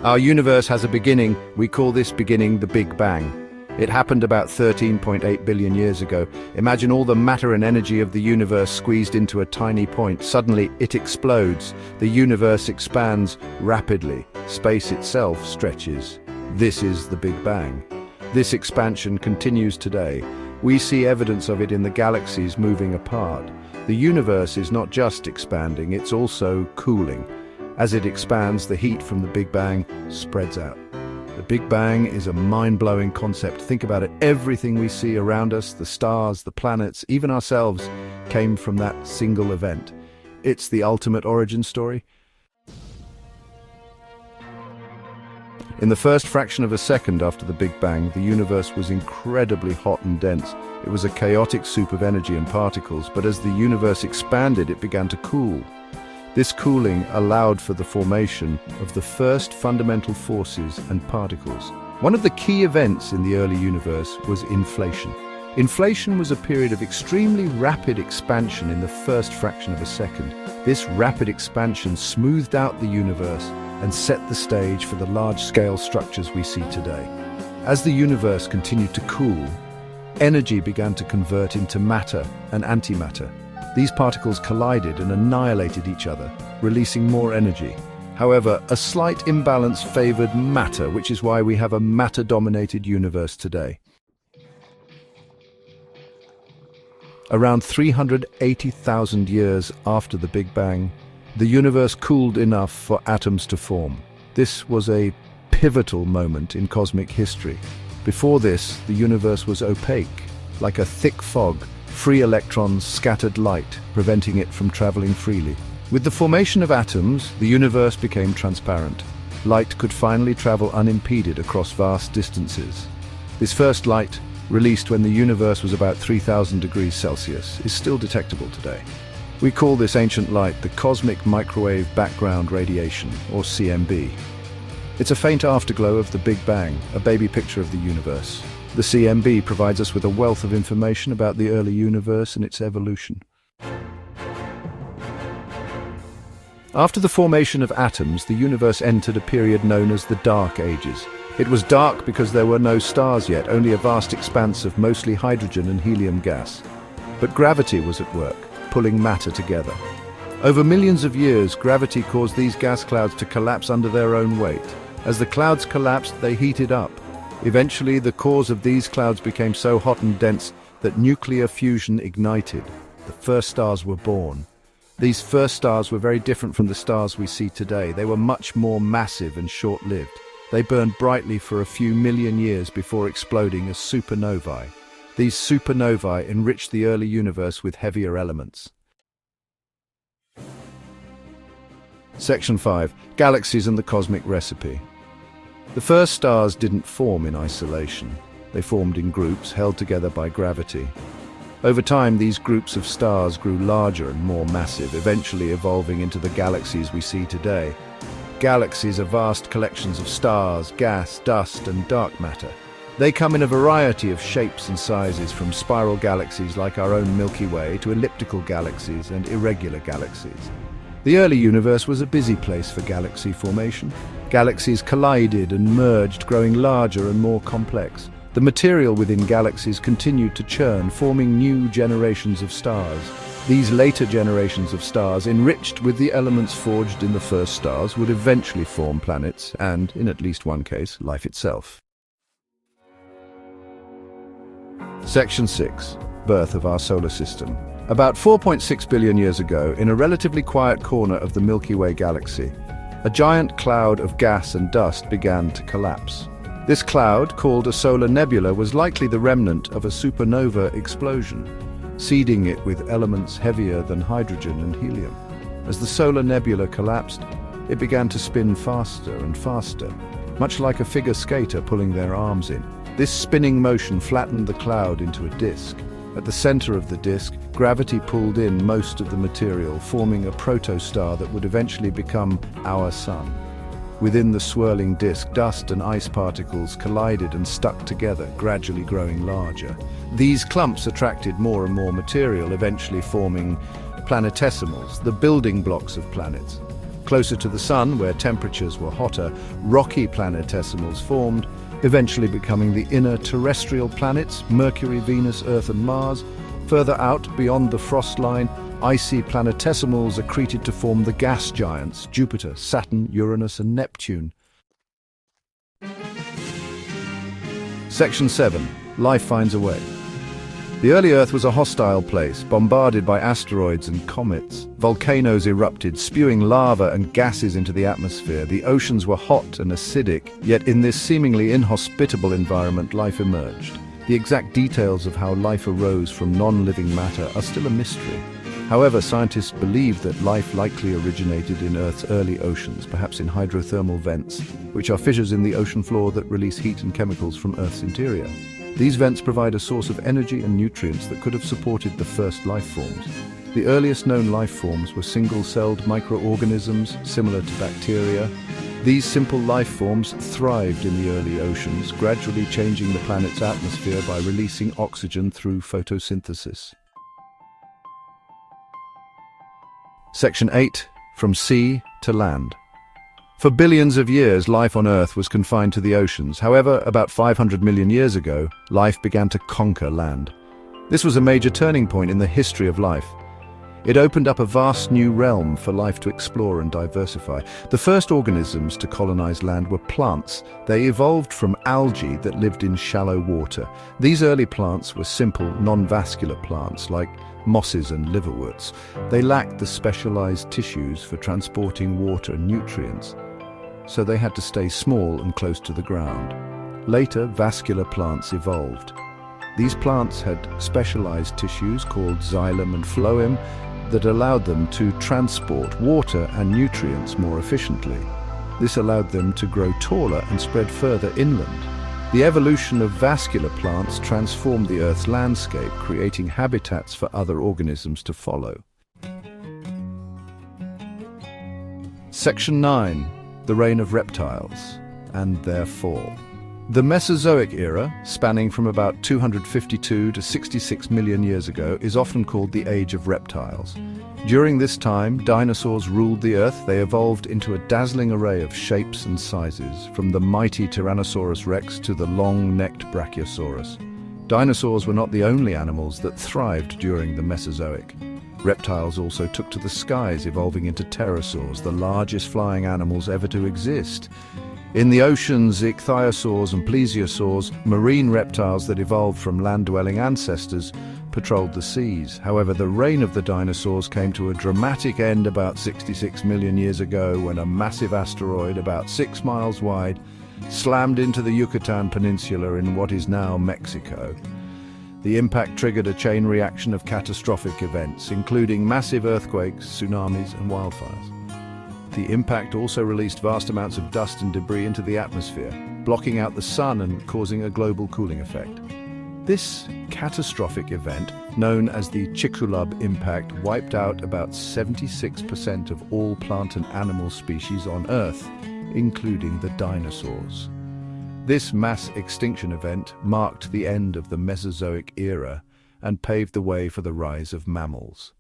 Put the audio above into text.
Our universe has a beginning. We call this beginning the Big Bang. It happened about 13.8 billion years ago. Imagine all the matter and energy of the universe squeezed into a tiny point. Suddenly, it explodes. The universe expands rapidly. Space itself stretches. This is the Big Bang. This expansion continues today. We see evidence of it in the galaxies moving apart. The universe is not just expanding, it's also cooling. As it expands, the heat from the Big Bang spreads out. The Big Bang is a mind-blowing concept. Think about it. Everything we see around us, the stars, the planets, even ourselves, came from that single event. It's the ultimate origin story. In the first fraction of a second after the Big Bang, the universe was incredibly hot and dense. It was a chaotic soup of energy and particles, but as the universe expanded, it began to cool. This cooling allowed for the formation of the first fundamental forces and particles. One of the key events in the early universe was inflation. Inflation was a period of extremely rapid expansion in the first fraction of a second. This rapid expansion smoothed out the universe and set the stage for the large-scale structures we see today. As the universe continued to cool, energy began to convert into matter and antimatter. These particles collided and annihilated each other, releasing more energy. However, a slight imbalance favored matter, which is why we have a matter-dominated universe today. Around 380,000 years after the Big Bang, the universe cooled enough for atoms to form. This was a pivotal moment in cosmic history. Before this, the universe was opaque, like a thick fog. Free electrons scattered light, preventing it from traveling freely. With the formation of atoms, the universe became transparent. Light could finally travel unimpeded across vast distances. This first light, released when the universe was about 3,000 degrees Celsius, is still detectable today. We call this ancient light the cosmic microwave background radiation, or CMB. It's a faint afterglow of the Big Bang, a baby picture of the universe. The CMB provides us with a wealth of information about the early universe and its evolution. After the formation of atoms, the universe entered a period known as the Dark Ages. It was dark because there were no stars yet, only a vast expanse of mostly hydrogen and helium gas. But gravity was at work, pulling matter together. Over millions of years, gravity caused these gas clouds to collapse under their own weight. As the clouds collapsed, they heated up. Eventually, the cores of these clouds became so hot and dense that nuclear fusion ignited. The first stars were born. These first stars were very different from the stars we see today. They were much more massive and short-lived. They burned brightly for a few million years before exploding as supernovae. These supernovae enriched the early universe with heavier elements. Section 5. Galaxies and the Cosmic Recipe. The first stars didn't form in isolation. They formed in groups held together by gravity. Over time, these groups of stars grew larger and more massive, eventually evolving into the galaxies we see today. Galaxies are vast collections of stars, gas, dust, and dark matter. They come in a variety of shapes and sizes, from spiral galaxies like our own Milky Way to elliptical galaxies and irregular galaxies. The early universe was a busy place for galaxy formation. Galaxies collided and merged, growing larger and more complex. The material within galaxies continued to churn, forming new generations of stars. These later generations of stars, enriched with the elements forged in the first stars, would eventually form planets and, in at least one case, life itself. Section 6. Birth of our solar system. About 4.6 billion years ago, in a relatively quiet corner of the Milky Way galaxy, a giant cloud of gas and dust began to collapse. This cloud, called a solar nebula, was likely the remnant of a supernova explosion, seeding it with elements heavier than hydrogen and helium. As the solar nebula collapsed, it began to spin faster and faster, much like a figure skater pulling their arms in. This spinning motion flattened the cloud into a disk. At the center of the disk, gravity pulled in most of the material, forming a protostar that would eventually become our Sun. Within the swirling disk, dust and ice particles collided and stuck together, gradually growing larger. These clumps attracted more and more material, eventually forming planetesimals, the building blocks of planets. Closer to the Sun, where temperatures were hotter, rocky planetesimals formed, eventually becoming the inner terrestrial planets, Mercury, Venus, Earth and Mars. Further out, beyond the frost line, icy planetesimals accreted to form the gas giants, Jupiter, Saturn, Uranus and Neptune. Section 7. Life finds a way. The early Earth was a hostile place, bombarded by asteroids and comets. Volcanoes erupted, spewing lava and gases into the atmosphere. The oceans were hot and acidic, yet in this seemingly inhospitable environment, life emerged. The exact details of how life arose from non-living matter are still a mystery. However, scientists believe that life likely originated in Earth's early oceans, perhaps in hydrothermal vents, which are fissures in the ocean floor that release heat and chemicals from Earth's interior. These vents provide a source of energy and nutrients that could have supported the first life forms. The earliest known life forms were single-celled microorganisms similar to bacteria. These simple life forms thrived in the early oceans, gradually changing the planet's atmosphere by releasing oxygen through photosynthesis. Section 8. From sea to land. For billions of years, life on Earth was confined to the oceans. However, about 500 million years ago, life began to conquer land. This was a major turning point in the history of life. It opened up a vast new realm for life to explore and diversify. The first organisms to colonize land were plants. They evolved from algae that lived in shallow water. These early plants were simple, non-vascular plants like mosses and liverworts. They lacked the specialized tissues for transporting water and nutrients, so they had to stay small and close to the ground. Later, vascular plants evolved. These plants had specialized tissues called xylem and phloem that allowed them to transport water and nutrients more efficiently. This allowed them to grow taller and spread further inland. The evolution of vascular plants transformed the Earth's landscape, creating habitats for other organisms to follow. Section 9. The Reign of Reptiles and their fall. The Mesozoic era, spanning from about 252 to 66 million years ago, is often called the Age of Reptiles. During this time, dinosaurs ruled the Earth. They evolved into a dazzling array of shapes and sizes, from the mighty Tyrannosaurus rex to the long-necked Brachiosaurus. Dinosaurs were not the only animals that thrived during the Mesozoic. Reptiles also took to the skies, evolving into pterosaurs, the largest flying animals ever to exist. In the oceans, ichthyosaurs and plesiosaurs, marine reptiles that evolved from land-dwelling ancestors, patrolled the seas. However, the reign of the dinosaurs came to a dramatic end about 66 million years ago when a massive asteroid about 6 miles wide slammed into the Yucatan Peninsula in what is now Mexico. The impact triggered a chain reaction of catastrophic events, including massive earthquakes, tsunamis and wildfires. The impact also released vast amounts of dust and debris into the atmosphere, blocking out the sun and causing a global cooling effect. This catastrophic event, known as the Chicxulub impact, wiped out about 76% of all plant and animal species on Earth, including the dinosaurs. This mass extinction event marked the end of the Mesozoic era and paved the way for the rise of mammals.